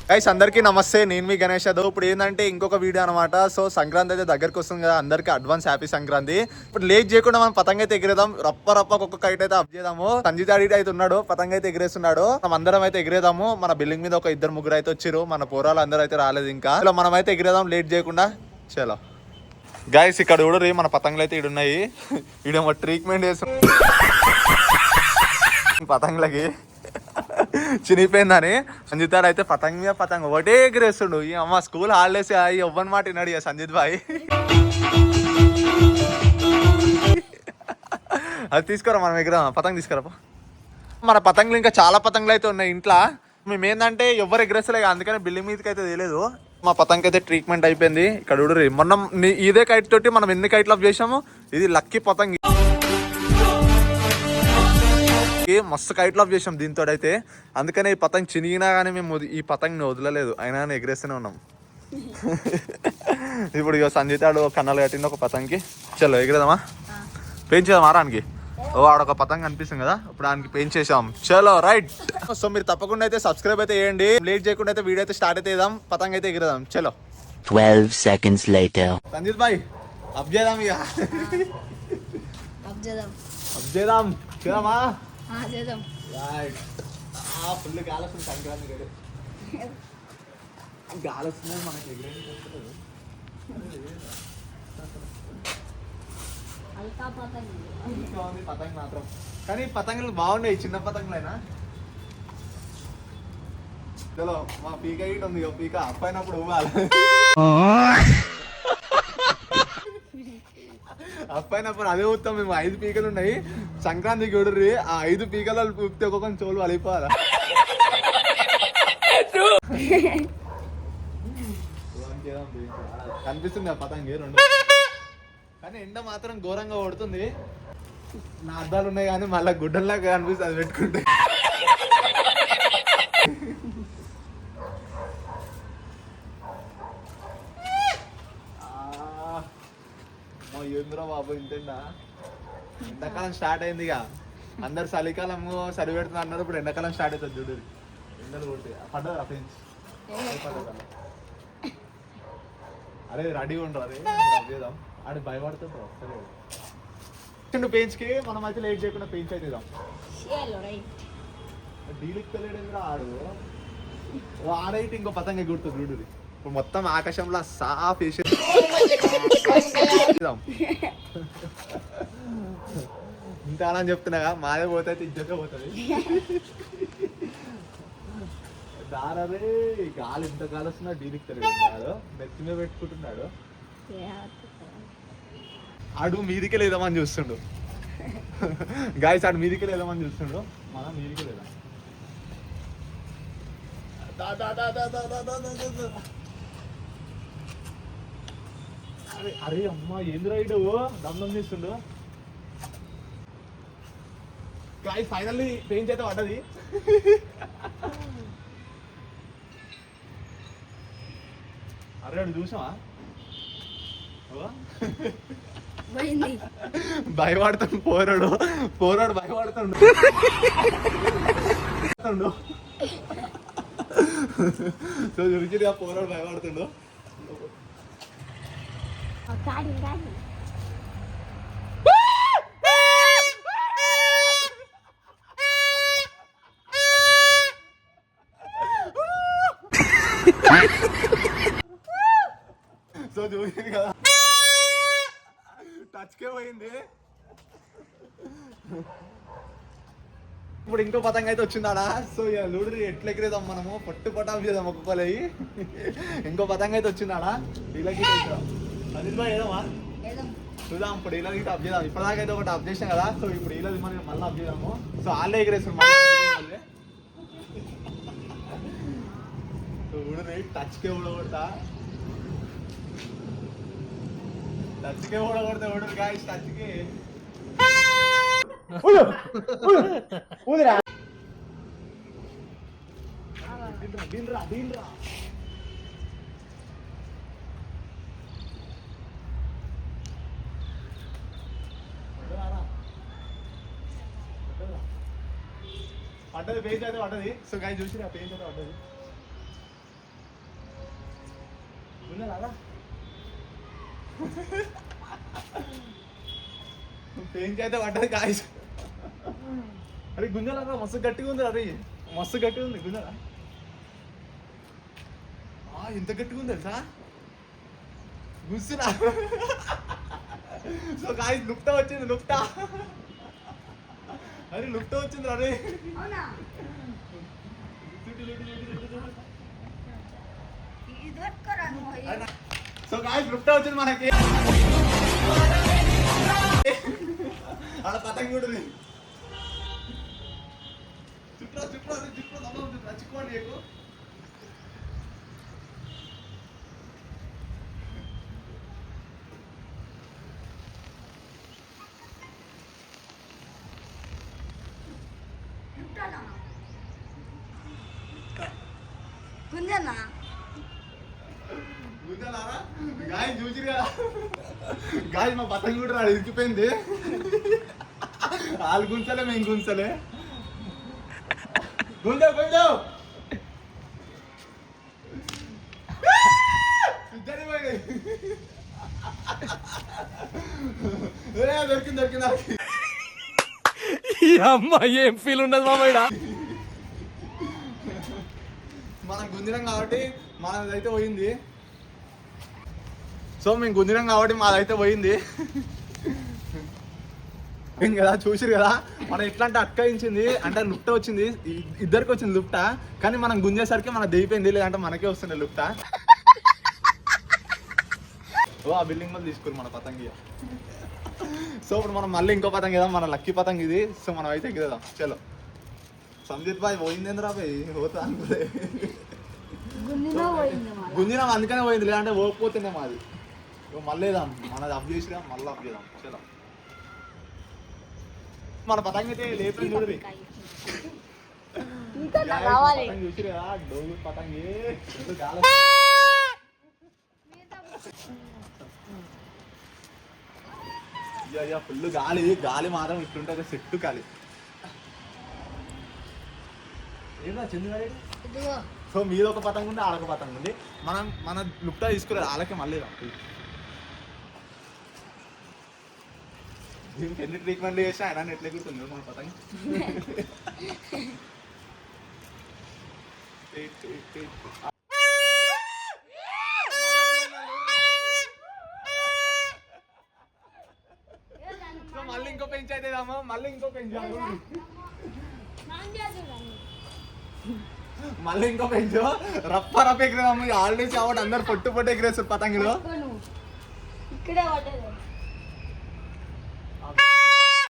Guys అందరికీ నమస్తే, నేను మీ గణేష్ యాదవ్. ఇప్పుడు ఏంటంటే ఇంకొక వీడియో అనమాట. సో సంక్రాంతి అయితే దగ్గరికి వస్తుంది కదా, అందరికి అడ్వాన్స్ హ్యాపీ సంక్రాంతి. ఇప్పుడు లేట్ చేయకుండా మనం పతంగ అయితే ఎగిరేదాం. రప్ప ఒక్కొక్క కైట్ అయితే అప్ చేద్దాము. సంజిత్ అడిట్ అయితే ఉన్నాడు, పతంగ అయితే ఎగిరేస్తున్నాడు. మనం అందరం అయితే ఎగిరేదాము. మన బిల్డింగ్ మీద ఒక 2-3 అయితే వచ్చారు, మన పోరాలు అందరూ అయితే రాలేదు ఇంకా. ఇలా మనం అయితే ఎగిరేదాం లేట్ చేయకుండా. చలో గైస్, ఇక్కడ చూడరు మన పతంగులు అయితే ఇడున్నాయి. ఈడేమో ట్రీట్మెంట్ చేస్తాం పతంగులకి, చినిగిపోయిందని. సంజిత్ అయితే పతంగ్ మీద పతంగ్ ఒకటే ఎగిరేస్తుండు. ఈ అమ్మ స్కూల్ హాలిడేస్ ఎవ్వని మాట విన్నాడు ఇక సంజిత్ బాయ్. అది తీసుకురా, మనం ఎగిరాం, పతంగ్ తీసుకురా. మన పతంగులు ఇంకా చాలా పతంగులు అయితే ఉన్నాయి ఇంట్లో. మేము ఏంటంటే ఎవరు ఎగిరేస్తలే, అందుకని బిల్డింగ్ మీదకి అయితే తెలియదు. మా పతంగ్ అయితే ట్రీట్మెంట్ అయిపోయింది. ఇక్కడ చూడరు, మొన్న ఇదే కైట్ తోటి మనం ఎన్ని కైట్లు ఆఫ్ చేసాము. ఇది లక్కీ పతంగ్, మస్తు కైట్లు ఆఫ్ చేసాం దీంతో అయితే. అందుకనే ఈ పతంగ్ చినిగినా కానీ మేము ఈ పతంగ్ని వదలలేదు, అయినా ఎగిరేస్తూనే ఉన్నాం. ఇప్పుడు ఇక సంజితాడు కన్నాలు కట్టింది ఒక పతంగ్కి. చలో ఎగిరేదామా, పెంచేద్దాం ఆరానికి. ఆడొక పతంగ్ అనిపిస్తుంది కదా, ఇప్పుడు దానికి పెంచేసాం. చలో రైట్. సో మీరు తప్పకుండా అయితే సబ్స్క్రైబ్ అయితే చేయండి. లేట్ చేయకుండా అయితే వీడియో అయితే స్టార్ట్ అయితే చేద్దాం, పతంగ్ అయితే ఎగిరేదాం. చలో 12 seconds later. సంజిత్ భాయ్ అప్ చేద్దాం, ఇక అప్ చేద్దాం. చేద్దామా? ఫుల్ గాలి వస్తుంది సంక్రాంతి గాలి వస్తుంది మనకి. పతంగ్ మాత్రం కానీ పతంగులు బాగున్నాయి, చిన్న పతంగులైనా. చలో మా పీక ఇటు ఉంది, పీక అప్పైనప్పుడు ఊగాలి. అప్పైనప్పుడు అదే ఊతాం మేము. 5 పీకలు ఉన్నాయి సంక్రాంతికి చూడరు. ఆ 5 పీకలు ఊపితే ఒక్కొక్క చోలు వలిపోవాలా. కనిపిస్తుంది ఆ పతంగి 2, కానీ ఎండ మాత్రం ఘోరంగా కొడుతుంది. నా అద్దాలు ఉన్నాయి కానీ మళ్ళీ గుడ్డల్లాగా కనిపిస్తుంది అది పెట్టుకుంటే. ఏంద్రా బాబు ఇంతేందా. ఎండాకాలం స్టార్ట్ అయింది ఇక, అందరు చలికాలము సరి పెడుతుంది అన్నారు. ఇప్పుడు ఎండాకాలం స్టార్ట్ అవుతుంది చూడు, ఎండలు కొట్టి పడ్డదా ఫ్రెండ్స్. అరే రెడీగా ఉండరు, అదే చేద్దాం. ఆడు భయపడుతుంటారు సరే పెంచ్కి. మనం అయితే లేట్ చేయకుండా పెంచ్ అయితే డీలిక్కలేడు ఆడు. ఆడైతే ఇంకో పతంగ గుర్తుంది చూడు. ఇప్పుడు మొత్తం ఆకాశంలో సాఫ్ వేసి ఇంకా అని చెప్తున్నాగా, మాదే పోతే ఇజ్జతే పోతుంది. దారే గాలి ఇంత గాలి వస్తున్నా డీలిక్ తెలియదు, నెత్తి మీద పెట్టుకుంటున్నాడు. ఆడు మీదికే లేదామని చూస్తుండు గాయస్, ఆడు మీదికే లేదామని చూస్తుండు. మనం మీదికే లేదా. అరే అమ్మా ఏంద్రా ఇడు దమ్దం చేస్తుండు. గాయస్ ఫైనల్లీ పెయింట్ అయితే పడ్డది. అరే అడు చూసావా, భయపడుతాడు పోరాడు భయపడుతుండు. సో చూపించి పోరాడు భయపడుతుండు. సో చూసింది కదా, టచ్కే పోయింది. ఇప్పుడు ఇంకో పతంగ అయితే వచ్చిందాడా. సో ఇక లూడు ఎట్లా ఎగిరేదాం మనము, పట్టాలు చేద్దాం ఒక్కొక్కలవి. ఇంకో పతంగ అయితే వచ్చిందాడా. ఇలాగే అనిల్ భాయ్ ఏదమ్మా చూద్దాం. ఇప్పుడు ఇలా అప్ చేద్దాం. ఇప్పటిదాకా అయితే ఒకటి అప్ చేసాం కదా, సో ఇప్పుడు ఇలా మనం మళ్ళీ అప్ చేద్దాము. సో వాళ్ళే ఎగిరేస్తున్నాం. సో ఊడని టచ్కే ఊడగొడతా, టచ్కే ఊడగొడతా. ఊడరు గాయస్ టచ్కి దీన్రా పడ్డది, పేజ్ అయితే పడ్డది. సో గాయ చూసి ఆ పేజ్ అయితే పడ్డది. గుంజలాగా పెయింట్ అయితే పడ్డది గాయస్. అరే గుంజలాగా మస్తు గట్టిగా ఉంది. అరే మస్తు గట్టిగా ఉంది గుంజలా. ఎంత గట్టిగా ఉంది తెలుసా గుస్తున్నా. సో గాయస్ లుప్తా వచ్చింది. లుప్తా అరే లుప్తా వచ్చింది. అరే సో గాయస్ లుప్తా వచ్చింది మనకి. అలా పతంగి కూడా చుట్టూ చుట్టూ చుట్టూ నచ్చుకోండి నీకు. గాయ చూసిరు కదా గాయ మా పతంగి కూడా రాడు ఇరికిపోయింది. వాళ్ళు గుంచలే మేము గుంచలే. గుంజావు గుంజావు దొరికింది దొరికింది. ఈ అమ్మాయి ఏం ఫీల్ ఉండదు మామయ్య. మనం గుంజినాం కాబట్టి మనదైతే పోయింది. సో మేము గుంజినాం కాబట్టి మాదైతే పోయింది కదా. చూసిరు కదా మనం ఎట్లా అంటే అట్కాయించింది అంటే లుప్ట వచ్చింది. ఇద్దరికి వచ్చింది లుప్ట, కానీ మనం గుంజేసరికి మనకు దిగిపోయింది. లేదంటే మనకే వస్తుండే లుప్ట. ఓ ఆ బిల్డింగ్ మీద తీసుకురు మన పతంగి. సో ఇప్పుడు మనం మళ్ళీ ఇంకో పతంగి వేద్దాం. మన లక్కీ పతంగి ఇది. సో మనం అయితే ఎగిరేదాం. చలో సందీప్ బాయ్ పోయిందేంద్రా బాయ్ పోతా అనుకోలే. గుంజినాం అందుకనే పోయింది, లేదంటే పోకపోతేనే మాది. మళ్ళీ వేద్దాం. మనది అప్ చేసిరా మళ్ళీ అప్ చేద్దాం. చలో మన పతంగి అయితే లేపి చూడరి. పతంగి చూసిరు కదా డోగు పతంగి గాలి. ఫుల్ గాలి. గాలి మాత్రం ఇట్లుంటుంది సెట్టు గాలి. ఏమన్నా చంద్రుగాడు. సో మీద ఒక పతంగి ఉంది, ఆడొక పతంగి ఉంది. మన లుప్టా తీసుకోలేదు. వాళ్ళకి మళ్ళీ దీనికి ఎన్ని ట్రీట్మెంట్లు చేసినా ఆయన ఎట్లా ఎగురుతుంది మన పతంగి. మళ్ళీ ఇంకో పెంచ్ అయితే మళ్ళీ ఇంకో పెంచాలి. మళ్ళీ ఇంకో పెంచు రప్ప రప్ప ఎగిరేదాము. ఆల్రెడీ కాబట్టి అందరు పొట్టు పొట్టు ఎగిరేస్తారు పతంగిలో. ఇక్కడే పడ్డది.